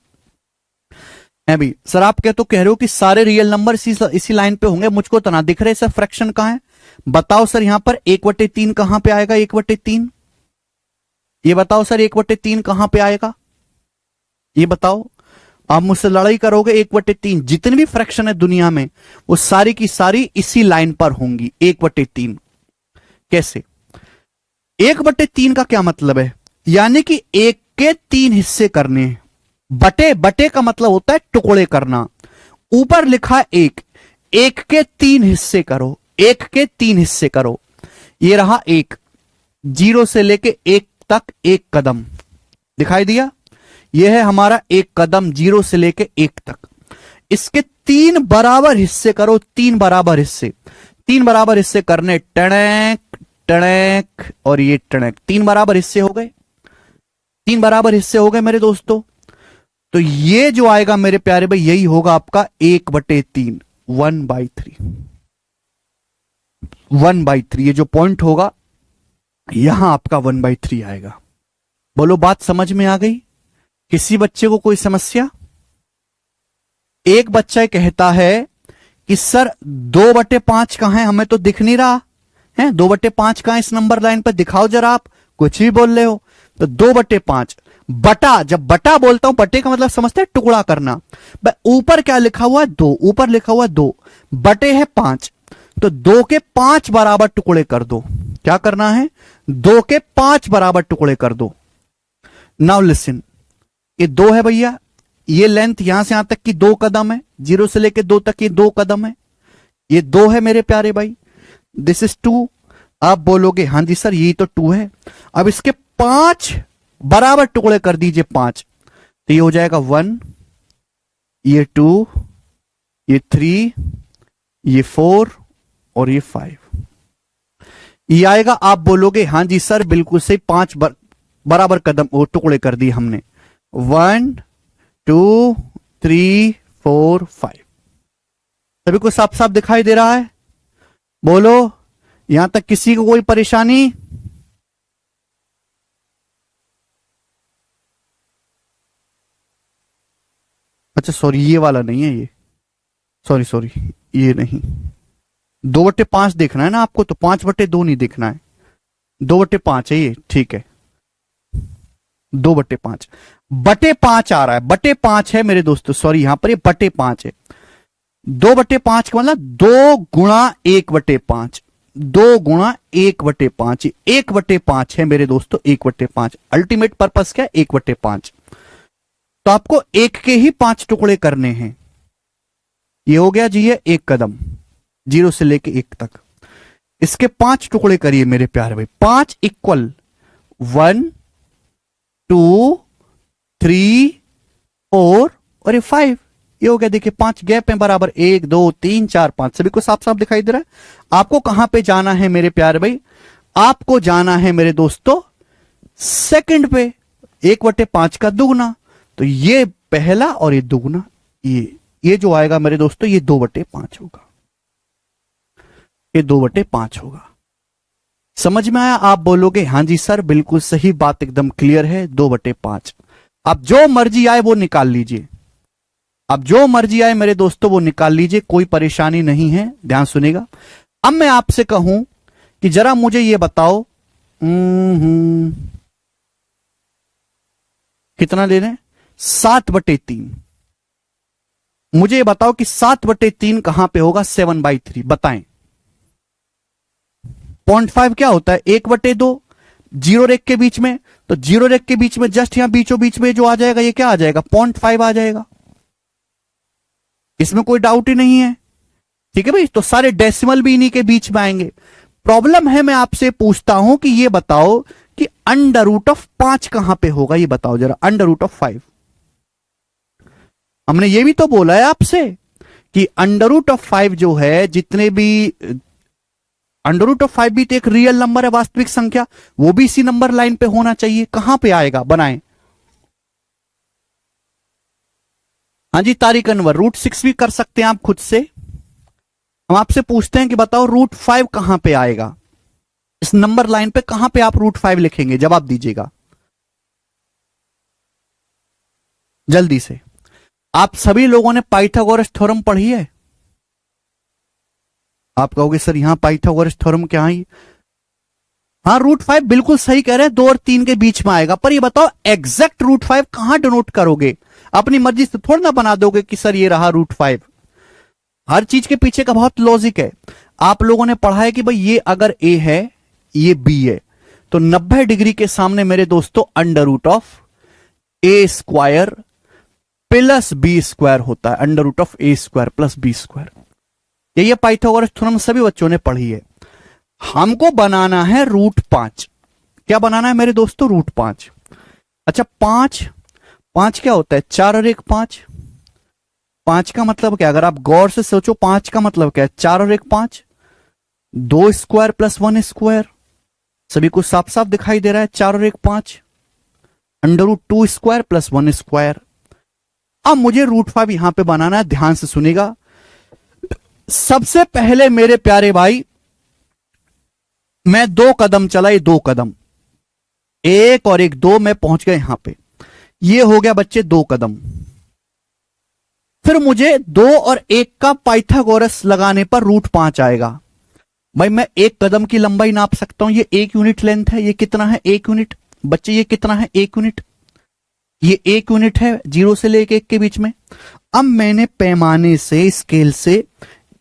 भी सर आप क्या तो कह रहे हो कि सारे रियल नंबर इसी लाइन पे होंगे, मुझको तो ना दिख रहे सर फ्रैक्शन कहां है? बताओ सर यहां पर 1/3 कहां पे आएगा? 1/3 ये बताओ सर, 1/3 कहां पे आएगा? ये बताओ। आप मुझसे लड़ाई करोगे? 1/3 जितनी भी फ्रैक्शन है दुनिया में वो सारी की सारी इसी लाइन पर होंगी, 1/3। कैसे? 1/3 का क्या मतलब है? यानी कि 1 के 3 हिस्से करने हैं। बटे, बटे का मतलब होता है टुकड़े करना। ऊपर लिखा 1, 1 के 3 हिस्से करो, 1 के 3 हिस्से करो। ये रहा 1, 0 से लेके 1 तक 1 कदम दिखाई दिया। यह है हमारा 1 कदम 0 से लेके 1 तक। इसके 3 बराबर हिस्से करो, 3 बराबर हिस्से। 3 बराबर हिस्से करने, टणक टणक और ये टणक, 3 बराबर हिस्से हो गए। 3 बराबर हिस्से हो गए मेरे दोस्तों। तो ये जो आएगा मेरे प्यारे भाई यही होगा आपका 1/3, 1/3, 1/3। ये जो पॉइंट होगा यहां आपका 1/3 आएगा। बोलो बात समझ में आ गई? किसी बच्चे को कोई समस्या? एक बच्चा कहता है कि सर 2/5 कहां है? हमें तो दिख नहीं रहा है। 2/5 कहां है इस नंबर लाइन पर? दिखाओ जरा। आप कुछ भी बोल रहे हो। तो 2/5 बटा, जब बटा बोलता हूं, बटे का मतलब समझते हैं टुकड़ा करना। ऊपर क्या लिखा हुआ है? 2, ऊपर लिखा हुआ है 2, बटे है 5, तो 2 के 5 बराबर टुकड़े कर दो। क्या करना है? 2 के 5 बराबर टुकड़े कर दो। नाउ लिसन, ये 2 है भैया, ये लेंथ यहां से यहां तक की 2 कदम है, 0 से लेके 2 तक ये 2 कदम है। ये 2 है मेरे प्यारे भाई, दिस इज 2। आप बोलोगे हां जी सर यही तो 2 है। अब इसके 5 बराबर टुकड़े कर दीजिए, 5, तो ये हो जाएगा 1, ये 2, ये 3, ये 4 और ये 5। ये आएगा। आप बोलोगे हां जी सर बिल्कुल सही, 5 बराबर कदम और टुकड़े कर दिए हमने। 1 2 3 4 5। सभी को साफ साफ दिखाई दे रहा है? बोलो, यहां तक किसी को कोई परेशानी? अच्छा सॉरी, ये वाला नहीं है, ये सॉरी सॉरी, ये नहीं। 2/5 देखना है ना आपको, तो 5/2 नहीं देखना है। 2/5 है ये, ठीक है। 2/5 बटे 5 आ रहा है, बटे 5 है मेरे दोस्तों, सॉरी यहां पर ये बटे 5 है। 2/5 का मतलब 2 गुणा 1/5, 2 गुणा 1/5, 1/5 है मेरे दोस्तों, 1/5। अल्टीमेट पर्पस क्या है? 1/5। तो आपको 1 के ही 5 टुकड़े करने हैं। ये हो गया जी, ये 1 कदम 0 से लेके 1 तक। इसके 5 टुकड़े करिए मेरे प्यारे भाई। 5 इक्वल 1 2 3 4 और ये 5। ये हो गया, देखिए 5 गैप है बराबर, 1 2 3 4 5। सभी को साफ साफ दिखाई दे रहा है? आपको कहां पे जाना है मेरे प्यारे भाई? आपको जाना है मेरे दोस्तों सेकंड पे, 1/5 का दुगना। तो ये पहला और ये दुगना, ये ये जो आएगा मेरे दोस्तों ये 2/5 होगा, ये 2/5 होगा। समझ में आया? आप बोलोगे हाँ जी सर बिल्कुल सही बात, एकदम क्लियर है, 2/5। अब जो मर्जी आए वो निकाल लीजिए, अब जो मर्जी आए मेरे दोस्तों वो निकाल लीजिए, कोई परेशानी नहीं है। ध्यान सुनेगा। अब मैं आपसे कहूं कि जरा मुझे ये बताओ कितना ले रहे हैं, 7/3। मुझे ये बताओ कि 7/3 कहां पे होगा, 7/3 बताएं। 0.5 क्या होता है, 1/2, जीरो रेख के बीच में, तो जीरो रेख के बीच में जस्ट यहां बीचों बीच में जो आ जाएगा ये क्या आ जाएगा, 0.5 आ जाएगा, इसमें कोई डाउट ही नहीं है। ठीक है भाई, तो सारे डेसिमल भी इन्हीं के बीच में आएंगे। प्रॉब्लम है, मैं आपसे पूछता हूं कि ये बताओ कि √5 कहां पे होगा, ये बताओ जरा, √5। हमने ये भी तो बोला है आपसे कि √5 जो है, जितने भी √5 भी तो एक रियल नंबर है, वास्तविक संख्या, वो भी इसी नंबर लाइन पे होना चाहिए। कहां पे आएगा, बनाएं। हाँ जी तारिक अनवर, √6 भी कर सकते हैं आप खुद से। हम आपसे पूछते हैं कि बताओ √5 कहां पे आएगा, इस नंबर लाइन पे कहां पे आप √5 लिखेंगे, जवाब दीजिएगा जल्दी से। आप सभी लोगों ने पाइथागोरस थ्योरम पढ़ी है? आप कहोगे सर यहां पाइथागोरस थ्योरम क्या है? हाँ, √5 बिल्कुल सही कह रहे हैं, 2 और 3 के बीच में आएगा। पर ये बताओ एग्जैक्ट √5 कहां डिनोट करोगे, अपनी मर्जी से थोड़ा ना बना दोगे कि सर ये रहा √5। हर चीज के पीछे का बहुत लॉजिक है। आप लोगों ने पढ़ा है कि भाई ये अगर a है ये b है, तो 90 डिग्री के सामने मेरे दोस्तों √a² प्लस b² होता है, √a² प्लस b²। ये पाइथागोरस थ्योरम सभी बच्चों ने पढ़ी है। हमको बनाना है √5। क्या बनाना है मेरे दोस्तों, √5। अच्छा, 5 क्या होता है, 4 और 1 5। 5 का मतलब क्या, अगर आप गौर से सोचो 5 का मतलब क्या है, 4 और 1 5, 2² प्लस 1²। सभी को साफ साफ दिखाई दे रहा है, 4 और 1 5, √2² प्लस 1²। अब मुझे √5 यहां पे बनाना है, ध्यान से सुनेगा। सबसे पहले मेरे प्यारे भाई मैं 2 कदम चला, ये 2 कदम, 1 और 1 2, मैं पहुंच गया यहां पे। ये हो गया बच्चे 2 कदम। फिर मुझे 2 और 1 का पाइथागोरस लगाने पर √5 आएगा। भाई मैं 1 कदम की लंबाई नाप सकता हूं, ये 1 यूनिट लेंथ है, ये कितना है 1 यूनिट। बच्चे ये कितना है 1 यूनिट, ये 1 यूनिट है 0 से लेके 1 के बीच में। अब मैंने पैमाने से, स्केल से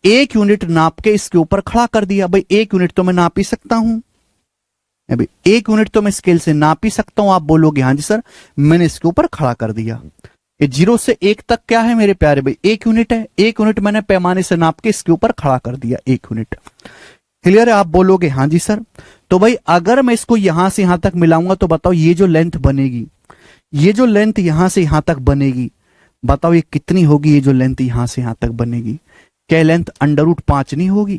1 यूनिट नाप के इसके ऊपर खड़ा कर दिया। भाई 1 यूनिट तो मैं नाप ही सकता हूं, अभी 1 यूनिट तो मैं स्केल से नाप ही सकता हूं। आप बोलोगे हाँ जी सर, मैंने इसके ऊपर खड़ा कर दिया। ये 0 से 1 तक क्या है मेरे प्यारे भाई, 1 यूनिट है। 1 यूनिट मैंने पैमाने से नाप के इसके ऊपर खड़ा कर दिया, 1 यूनिट। क्लियर है? आप बोलोगे हाँ जी सर। तो भाई अगर मैं इसको यहां से यहां तक मिलाऊंगा तो बताओ ये जो लेंथ बनेगी, ये जो लेंथ यहां से यहां तक बनेगी, बताओ ये कितनी होगी? ये जो लेंथ यहां से यहां तक बनेगी, क्या लेंथ √5 नहीं होगी?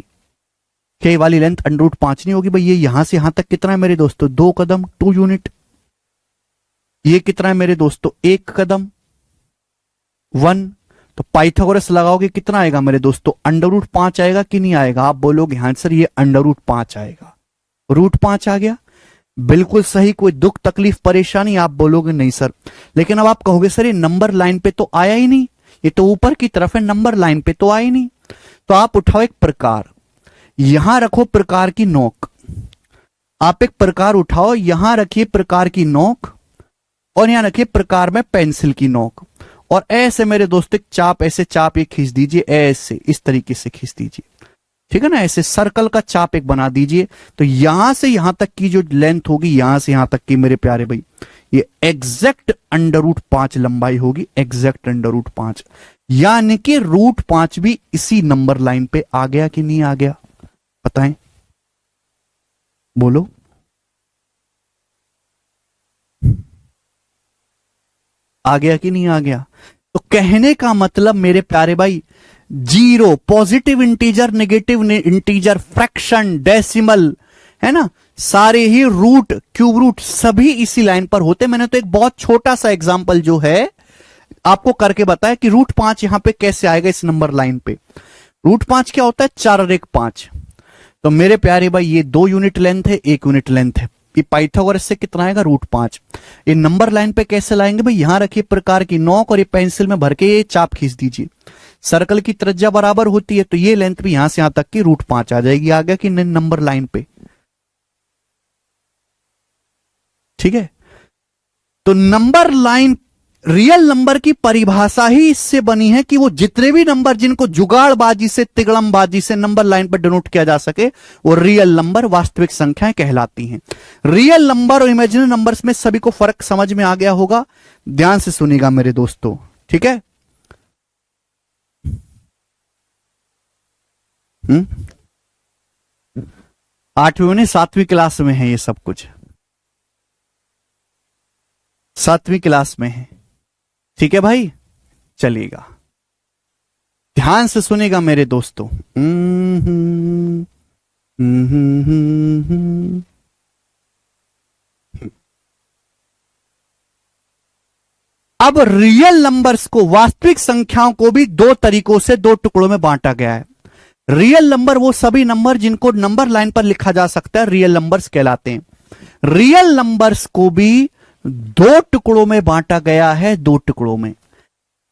क्या वाली लेंथ √5 नहीं होगी? भाई ये यहां से यहां तक कितना है मेरे दोस्तों, 2 कदम, 2 यूनिट। ये कितना है मेरे दोस्तों, 1 कदम, 1। तो पाइथागोरस लगाओगे कितना आएगा मेरे दोस्तों, √5 आएगा कि नहीं आएगा? आप बोलोगे हाँ सर ये √5 आएगा। √5 आ गया, बिल्कुल सही। कोई दुख तकलीफ परेशानी? आप बोलोगे नहीं सर। लेकिन अब आप कहोगे सर ये नंबर लाइन पे तो आया ही नहीं, ये तो ऊपर की तरफ है, नंबर लाइन पे तो आया ही नहीं। तो आप उठाओ एक प्रकार, यहां रखो प्रकार की नोक। आप एक प्रकार उठाओ, यहां रखिए प्रकार की नोक और यहां रखिए प्रकार में पेंसिल की नोक, और ऐसे मेरे दोस्तों चाप, ऐसे चाप ये खींच दीजिए, ऐसे इस तरीके से खींच दीजिए, ठीक है ना। ऐसे सर्कल का चाप एक बना दीजिए। तो यहां से यहां तक की जो लेंथ होगी, यहां से यहां तक की मेरे प्यारे भाई, ये एग्जैक्ट √5 लंबाई होगी, एग्जैक्ट √5। यानी कि √5 भी इसी नंबर लाइन पे आ गया कि नहीं आ गया, बताएं, बोलो। आ गया कि नहीं आ गया? तो कहने का मतलब मेरे प्यारे भाई, 0, positive integer, negative integer, fraction, decimal, है ना, सारे ही रूट, क्यूब रूट, सभी इसी लाइन पर होते। मैंने तो एक बहुत छोटा सा एग्जांपल जो है आपको करके बताया कि √5 यहां पे कैसे आएगा इस नंबर लाइन पे। √5 क्या होता है? 4 और 1 5। तो मेरे प्यारे भाई ये 2 यूनिट लेंथ है, 1 यूनिट लेंथ है। ये पाइथागोरस से कितना आएगा? √5। ये नंबर लाइन पे कैसे लाएंगे भाई? यहां रखिए प्रकार की नोक और ये पेंसिल में भर के ये चाप खींच दीजिए। सर्कल की त्रिज्या बराबर होती है, तो ये लेंथ भी यहां से यहां तक की √5 आ जाएगी। आ गया कि नंबर लाइन पे? ठीक है। तो नंबर लाइन, रियल नंबर की परिभाषा ही इससे बनी है कि वो जितने भी नंबर जिनको जुगाड़बाजी से, तिगड़मबाजी से नंबर लाइन पर डिनोट किया जा सके, वो रियल नंबर, वास्तविक संख्याएं कहलाती हैं। रियल नंबर और इमेजिनरी नंबर्स में सभी को फर्क समझ में आ गया होगा। ध्यान से सुनिएगा मेरे दोस्तों, ठीक है। 8वीं में 7वीं क्लास में है ये सब कुछ, 7वीं क्लास में है, ठीक है भाई। चलिएगा, ध्यान से सुनेगा मेरे दोस्तों। अब रियल नंबर्स को, वास्तविक संख्याओं को भी 2 तरीकों से 2 टुकड़ों में बांटा गया है। रियल नंबर वो सभी नंबर जिनको नंबर लाइन पर लिखा जा सकता है, रियल नंबर्स कहलाते हैं। रियल नंबर्स को भी 2 टुकड़ों में बांटा गया है, 2 टुकड़ों में।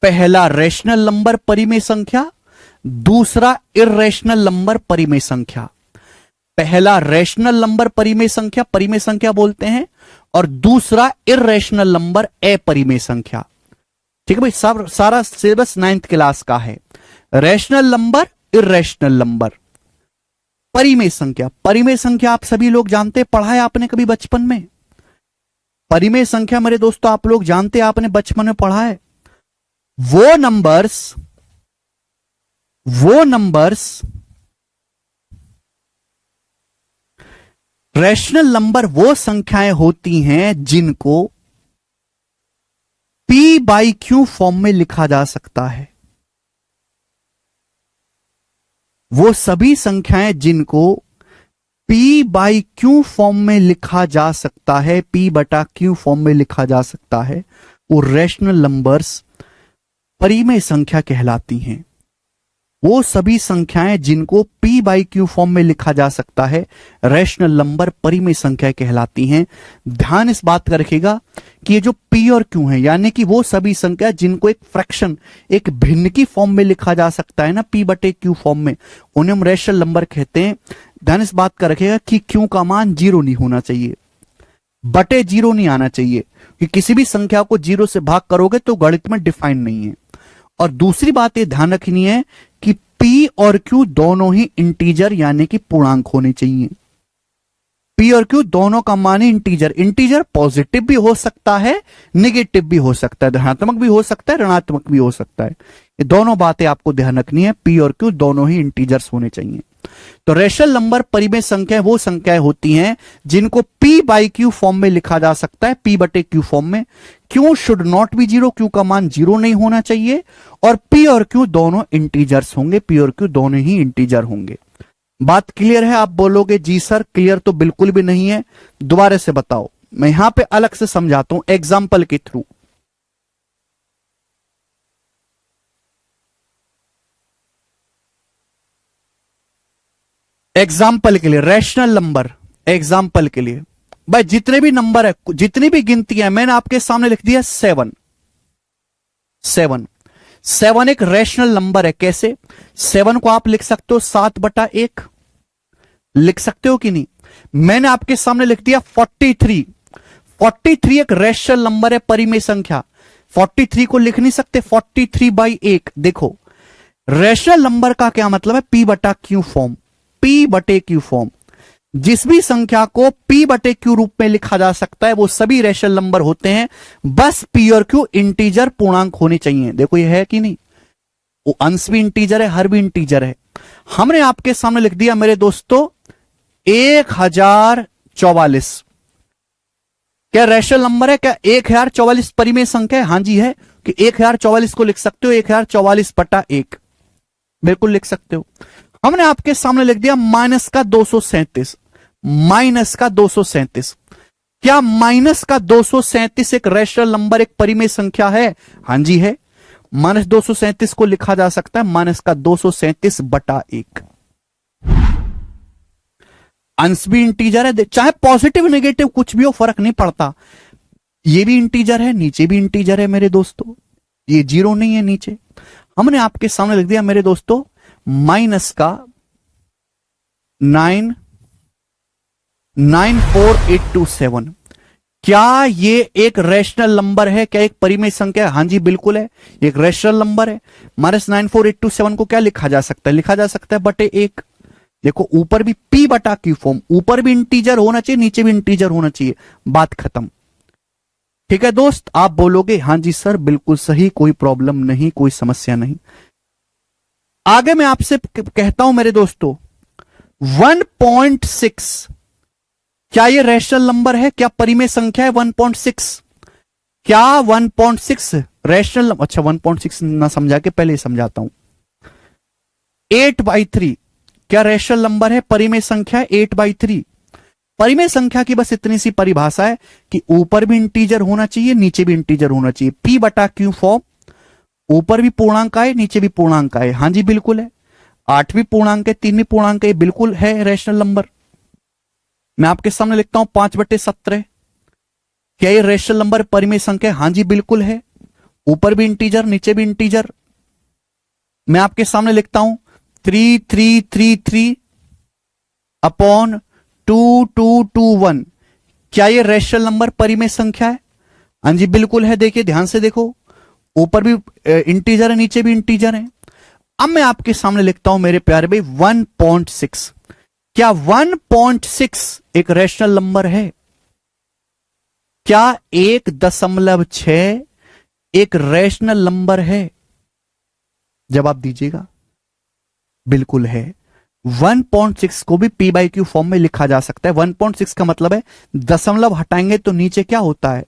पहला रेशनल नंबर परिमेय संख्या, दूसरा इर्रेशनल नंबर परिमेय संख्या। पहला रेशनल नंबर परिमेय संख्या बोलते हैं, और दूसरा इर्रेशनल नंबर अपरिमेय संख्या। ठीक है भाई, सारा सिलेबस 9th क्लास का है। रेशनल नंबर, इर्रेशनल नंबर, परिमेय संख्या आप सभी लोग जानते, पढ़ा है आपने कभी बचपन में? परिमेय संख्या मेरे दोस्तों आप लोग जानते, आपने बचपन में पढ़ा है। वो नंबर्स रेशनल नंबर वो संख्याएं होती हैं जिनको P/Q फॉर्म में लिखा जा सकता है। वो सभी संख्याएं जिनको P/Q फॉर्म में लिखा जा सकता है, P/Q फॉर्म में लिखा जा सकता है, वो रेशनल नंबर्स परिमेय संख्या कहलाती हैं। वो सभी संख्याएं जिनको P/Q फॉर्म में लिखा जा सकता है, रेशनल नंबर परिमेय संख्या कहलाती हैं। ध्यान इस बात का रखिएगा कि ये जो P और Q है, यानी कि वो सभी संख्या जिनको एक फ्रैक्शन, एक भिन्न की फॉर्म में लिखा जा सकता है ना, P/Q फॉर्म में, उन्हें हम रेशनल नंबर कहते हैं। ध्यान इस बात का रखिएगा कि Q का मान 0 नहीं होना चाहिए, बटे 0 नहीं आना चाहिए, कि किसी भी संख्या को 0 से भाग करोगे तो गणित में डिफाइन नहीं है। और दूसरी बात ये ध्यान रखनी है कि P और Q दोनों ही इंटीजर यानी कि पूर्णांक होने चाहिए। P और Q दोनों का मान ही इंटीजर पॉजिटिव भी हो सकता है, नेगेटिव भी हो सकता है, धनात्मक भी हो सकता है, ऋणात्मक भी हो सकता है। ये दोनों बातें आपको ध्यान रखनी है, P और Q दोनों ही इंटीजर्स होने चाहिए। तो रेशनल नंबर परिमेय संख्या वो संख्याएं होती हैं जिनको P/Q फॉर्म में लिखा जा सकता है, P/Q फॉर्म में। Q should not be 0, Q का मान 0 नहीं होना चाहिए, और P और Q दोनों इंटीजर्स होंगे, P और Q दोनों ही इंटीजर होंगे। बात क्लियर है? आप बोलोगे जी सर क्लियर तो बिल्कुल भी नहीं है, दोबारा से बताओ। मैं यहां पे अलग से समझाता हूं एग्जाम्पल के थ्रू। एग्जाम्पल के लिए रेशनल नंबर, एग्जाम्पल के लिए भाई जितने भी नंबर है, जितनी भी गिनती है, मैंने आपके सामने लिख दिया 7 एक रेशनल नंबर है। कैसे? 7 को आप लिख सकते हो 7/1, लिख सकते हो कि नहीं? मैंने आपके सामने लिख दिया 43 एक रेशनल नंबर है, परिमेय संख्या। 43 को लिख नहीं सकते 43/1। देखो रेशनल नंबर का क्या मतलब है? P/Q form, P/Q form. जिस भी संख्या को P/Q रूप में लिखा जा सकता है वो सभी रेशनल नंबर होते हैं, बस P और Q इंटीजर पूर्णांक होने चाहिए। देखो ये है कि नहीं? वो अंश भी इंटीजर है, हर भी इंटीजर है। हमने आपके सामने लिख दिया मेरे दोस्तों 1044। क्या रेशनल नंबर है? क्या 1044 परिमेय संख्या है? हां जी है, कि 1044 को लिख सकते हो 1044/1, बिल्कुल लिख सकते हो। हमने आपके सामने लिख दिया -237, क्या माइनस का 237 एक रैशनल नंबर, एक परिमेय संख्या है? हां जी है। माइनस 237 को लिखा जा सकता है माइनस का 237/1। अंश भी इंटीजर है, चाहे पॉजिटिव नेगेटिव कुछ भी हो, फर्क नहीं पड़ता। ये भी इंटीजर है, नीचे भी इंटीजर है मेरे दोस्तों, ये जीरो नहीं है नीचे। हमने आपके सामने लिख दिया मेरे दोस्तों माइनस का 94827। क्या ये एक रैशनल नंबर है? क्या एक परिमेय संख्या है? हां जी बिल्कुल है, एक रैशनल नंबर है। माइनस 94827 को क्या लिखा जा सकता है? लिखा जा सकता है बटे 1। देखो ऊपर भी p बटा क्यू फॉर्म, ऊपर भी इंटीजर होना चाहिए, नीचे भी इंटीजर होना चाहिए, बात खत्म। ठीक है दोस्त, आप बोलोगे हां जी सर बिल्कुल सही, कोई प्रॉब्लम नहीं, कोई समस्या नहीं। आगे मैं आपसे कहता हूं मेरे दोस्तों 1.6 क्या ये रैशनल नंबर है? क्या परिमेय संख्या है 1.6? क्या 1.6 रैशनल? अच्छा 1.6 ना समझा के पहले ही समझाता हूं। 8/3 क्या रैशनल नंबर है? परिमेय संख्या 8/3। परिमेय संख्या की बस इतनी सी परिभाषा है कि ऊपर भी इंटीजर होना चाहिए, नीचे भी इंटीजर होना चाहिए। p बटा क्यू फॉर्म, ऊपर भी पूर्णांक आए, नीचे भी पूर्णांक आए। हां जी बिल्कुल है। 8 भी पूर्णांक है, 3 भी पूर्णांक है, बिल्कुल है रैशनल नंबर। मैं आपके सामने लिखता हूं 5/17। क्या ये रैशनल नंबर परिमेय संख्या? हां जी बिल्कुल है, ऊपर भी इंटीजर, नीचे भी इंटीजर। मैं आपके सामने लिखता हूं 3333 अपॉन 2221। क्या ये रैशनल नंबर परिमेय संख्या है? हां जी बिल्कुल है। देखिए ध्यान से देखो, ऊपर भी इंटीजर है, नीचे भी इंटीजर है। अब मैं आपके सामने लिखता हूं मेरे प्यारे भाई 1.6। क्या 1.6 एक रैशनल नंबर है? क्या 1.6 एक रैशनल नंबर है? जवाब दीजिएगा। बिल्कुल है। 1.6 को भी p बाई क्यू फॉर्म में लिखा जा सकता है। 1.6 का मतलब है दशमलव हटाएंगे तो नीचे क्या होता है?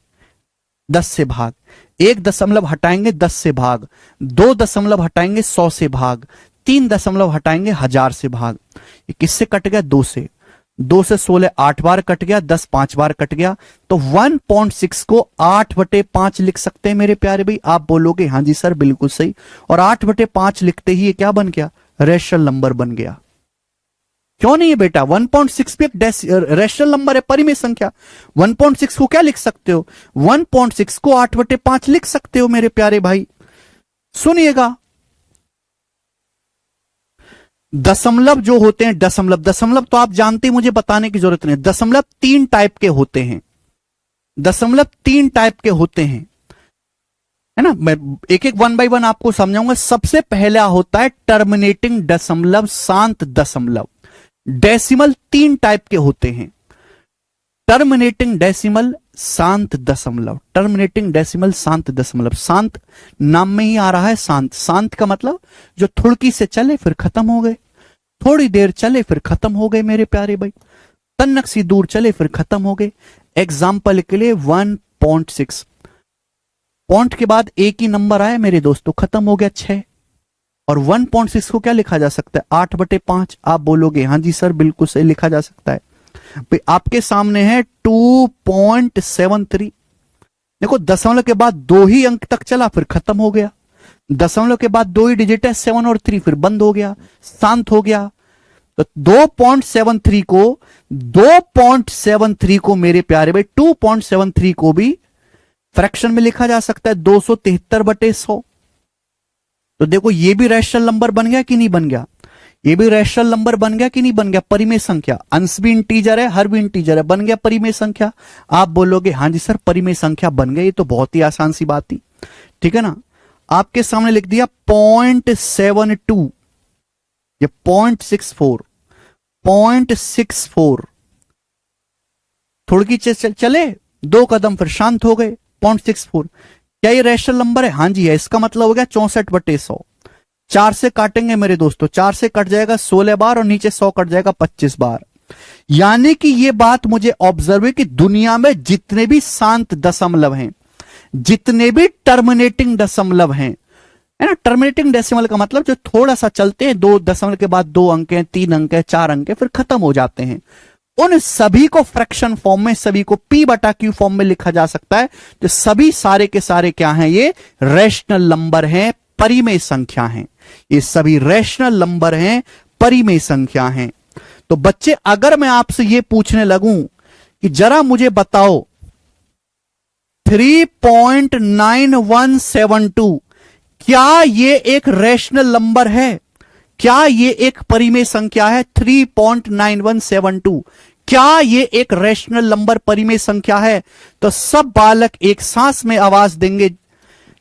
10 से भाग। 1 दशमलव हटाएंगे 10 से भाग, 2 दशमलव हटाएंगे 100 से भाग, 3 दशमलव हटाएंगे 1000 से भाग। ये किससे कट गया? 2 से। 2 से 16 8 बार कट गया, 10 5 बार कट गया। तो 1.6 को 8/5 लिख सकते हैं मेरे प्यारे भाई। आप बोलोगे हां जी सर बिल्कुल सही, और 8/5 लिखते ही ये क्या बन गया? रैशनल नंबर बन गया। क्यों नहीं है बेटा? 1.6 भी एक रैशनल नंबर है, परिमेय संख्या। 1.6 को क्या लिख सकते हो? 1.6 को 8/5 लिख सकते हो मेरे प्यारे भाई। सुनिएगा, दशमलव जो होते हैं, दशमलव तो आप जानते हैं, मुझे बताने की जरूरत नहीं। दशमलव 3 टाइप के होते हैं, दशमलव 3 टाइप के होते हैं, है ना। मैं एक एक 1 बाई 1 आपको समझाऊंगा। सबसे पहला होता है टर्मिनेटिंग दशमलव, शांत दशमलव। डेसिमल 3 टाइप के होते हैं, टर्मिनेटिंग डेसिमल, शांत दशमलव। टर्मिनेटिंग डेसिमल, शांत दशमलव। शांत नाम में ही आ रहा है, शांत। शांत का मतलब जो थुड़की से चले फिर खत्म हो गए, थोड़ी देर चले फिर खत्म हो गए मेरे प्यारे भाई, तन्नक सी दूर चले फिर खत्म हो गए। एग्जाम्पल के लिए 1.6, पॉइंट के बाद एक ही नंबर आया मेरे दोस्तों, खत्म हो गया 6। और 1.6 को क्या लिखा जा सकता है? 8/5। आप बोलोगे हां जी सर बिल्कुल सही, लिखा जा सकता है। आपके सामने है 2.73। देखो दशमलव के बाद 2 ही अंक तक चला फिर खत्म हो गया। दशमलव के बाद 2 ही डिजिट है, 7 और 3, फिर बंद हो गया, शांत हो गया। तो 2.73 को मेरे प्यारे भाई 2.73 को भी फ्रैक्शन में लिखा जा सकता है 273/100। तो देखो ये भी रैशनल नंबर बन गया कि नहीं बन गया? ये भी रैशनल नंबर बन गया कि नहीं बन गया? परिमेय संख्या, अंश भी इंटीजर है, हर भी इंटीजर है, बन गया परिमेय संख्या। आप बोलोगे हां जी सर परिमेय संख्या बन गई, ये तो बहुत ही आसान सी बात थी, ठीक है ना। आपके सामने लिख दिया 0.72, ये 0.64, थोड़ी चले 2 कदम फिर शांत हो गए, 0.64। क्या ये रैशनल नंबर है? हां जी है। इसका मतलब हो गया 64/100। 4 से काटेंगे मेरे दोस्तों, 4 से कट जाएगा 16 बार और नीचे 100 कट जाएगा 25 बार। यानी कि ये बात मुझे ऑब्जर्व है कि दुनिया में जितने भी शांत दशमलव हैं, जितने भी टर्मिनेटिंग दशमलव हैं, है ना, टर्मिनेटिंग डेसिमल का मतलब जो थोड़ा सा चलते हैं, 2 दशमलव के बाद 2 अंक हैं, 3 अंक है, 4 अंक है, फिर खत्म हो जाते हैं, उन सभी को फ्रैक्शन फॉर्म में, सभी को p बटा q फॉर्म में लिखा जा सकता है। तो सभी सारे के सारे क्या हैं, ये रैशनल नंबर हैं, परिमेय संख्या हैं। ये सभी रैशनल नंबर हैं, परिमेय संख्या हैं। तो बच्चे अगर मैं आपसे ये पूछने लगूं कि जरा मुझे बताओ 3.9172 क्या ये एक रैशनल नंबर है, क्या ये एक परिमेय संख्या है? 3.9172 क्या ये एक रैशनल नंबर, परिमेय संख्या है? तो सब बालक एक सांस में आवाज देंगे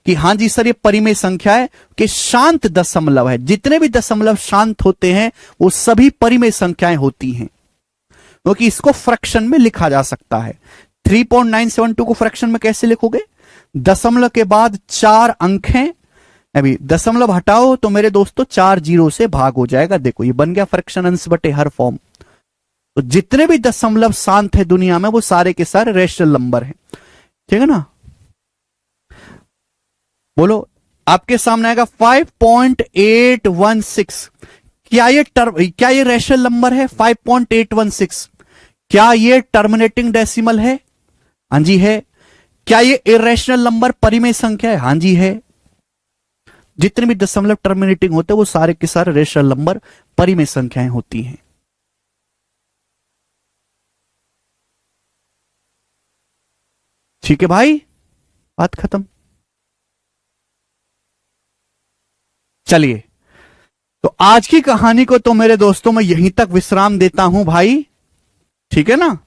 कि हां जी सर ये परिमेय संख्या है, कि शांत दशमलव है। जितने भी दशमलव शांत होते हैं वो सभी परिमेय संख्याएं होती हैं, क्योंकि इसको फ्रैक्शन में लिखा जा सकता है। 3.972 को फ्रैक्शन में कैसे लिखोगे? दशमलव के बाद 4 अंक हैं, अभी दशमलव हटाओ तो मेरे दोस्तों 4 जीरो से भाग हो जाएगा। देखो ये बन गया फ्रैक्शन अंश बटे हर फॉर्म। तो जितने भी दशमलव शांत है दुनिया में वो सारे के सारे रैशनल नंबर हैं, ठीक है ना? बोलो, आपके सामने आएगा 5.816। क्या ये रैशनल नंबर है? 5.816 क्या ये टर्मिनेटिंग डेसिमल है? हां जी है। क्या ये इरेशनल नंबर, परिमेय संख्या है? हां जी है। जितने भी दशमलव टर्मिनेटिंग होते हैं वो सारे के सारे रैशनल नंबर, परिमेय संख्याएं होती हैं। ठीक है भाई, बात खत्म। चलिए, तो आज की कहानी को तो मेरे दोस्तों मैं यहीं तक विश्राम देता हूं भाई, ठीक है ना?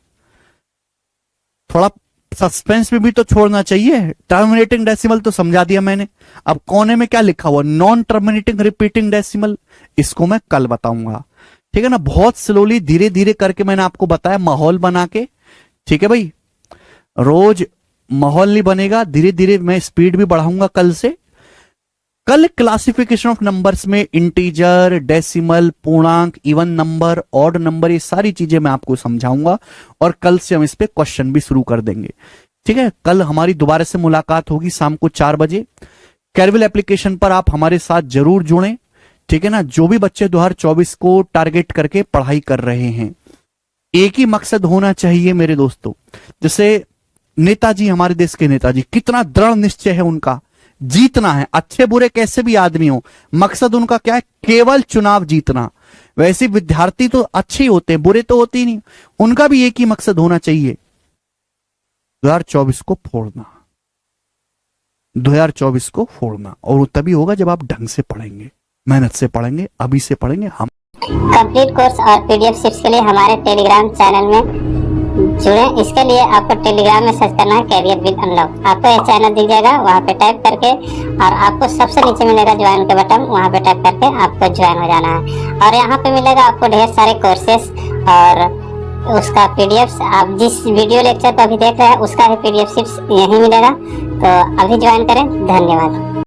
थोड़ा सस्पेंस में भी तो छोड़ना चाहिए। टर्मिनेटिंग डेसिमल तो समझा दिया मैंने, अब कोने में क्या लिखा हुआ, नॉन टर्मिनेटिंग रिपीटिंग डेसिमल, इसको मैं कल बताऊंगा, ठीक है ना? बहुत स्लोली, धीरे धीरे करके मैंने आपको बताया, माहौल बना के, ठीक है भाई? रोज माहौल नहीं बनेगा, धीरे धीरे मैं स्पीड भी बढ़ाऊंगा कल से। कल क्लासिफिकेशन ऑफ नंबर्स में इंटीजर, डेसिमल, पूर्णांक, इवन नंबर, ऑड नंबर, ये सारी चीजें मैं आपको समझाऊंगा और कल से हम इस पे क्वेश्चन भी शुरू कर देंगे, ठीक है? कल हमारी दोबारा से मुलाकात होगी शाम को 4 बजे। कैरविल एप्लीकेशन पर आप हमारे साथ जरूर जुड़ें, ठीक है ना? जो भी बच्चे 2024 को टारगेट करके पढ़ाई कर रहे हैं, एक ही मकसद होना चाहिए मेरे दोस्तों। जैसे नेताजी, हमारे देश के नेताजी, कितना दृढ़ निश्चय है उनका, जीतना है, अच्छे बुरे कैसे भी आदमी हो, मकसद उनका क्या है? केवल चुनाव जीतना। वैसे विद्यार्थी तो अच्छे ही होते हैं, बुरे तो होते ही नहीं, उनका भी एक ही मकसद होना चाहिए, 2024 को फोड़ना, 2024 को फोड़ना। और वो तभी होगा जब आप ढंग से पढ़ेंगे, मेहनत से पढ़ेंगे, अभी से पढ़ेंगे हम। कंप्लीट कोर्स और पीडीएफ शीट्स के लिए हमारे टेलीग्राम चैनल में जुड़े। इसके लिए आपको टेलीग्राम में सर्च करना है कैरियर विद अनलॉक। आपको यह चैनल दिख जाएगा, वहाँ पे टाइप करके, और आपको सबसे नीचे मिलेगा ज्वाइन के बटन, वहाँ पे टाइप करके आपको ज्वाइन हो जाना है। और यहाँ पे मिलेगा आपको ढेर सारे कोर्सेस और उसका पीडीएफ। आप जिस वीडियो लेक्चर को अभी देख रहे हैं उसका भी पीडीएफ शीट्स यहीं मिलेगा। तो अभी ज्वाइन करें। धन्यवाद।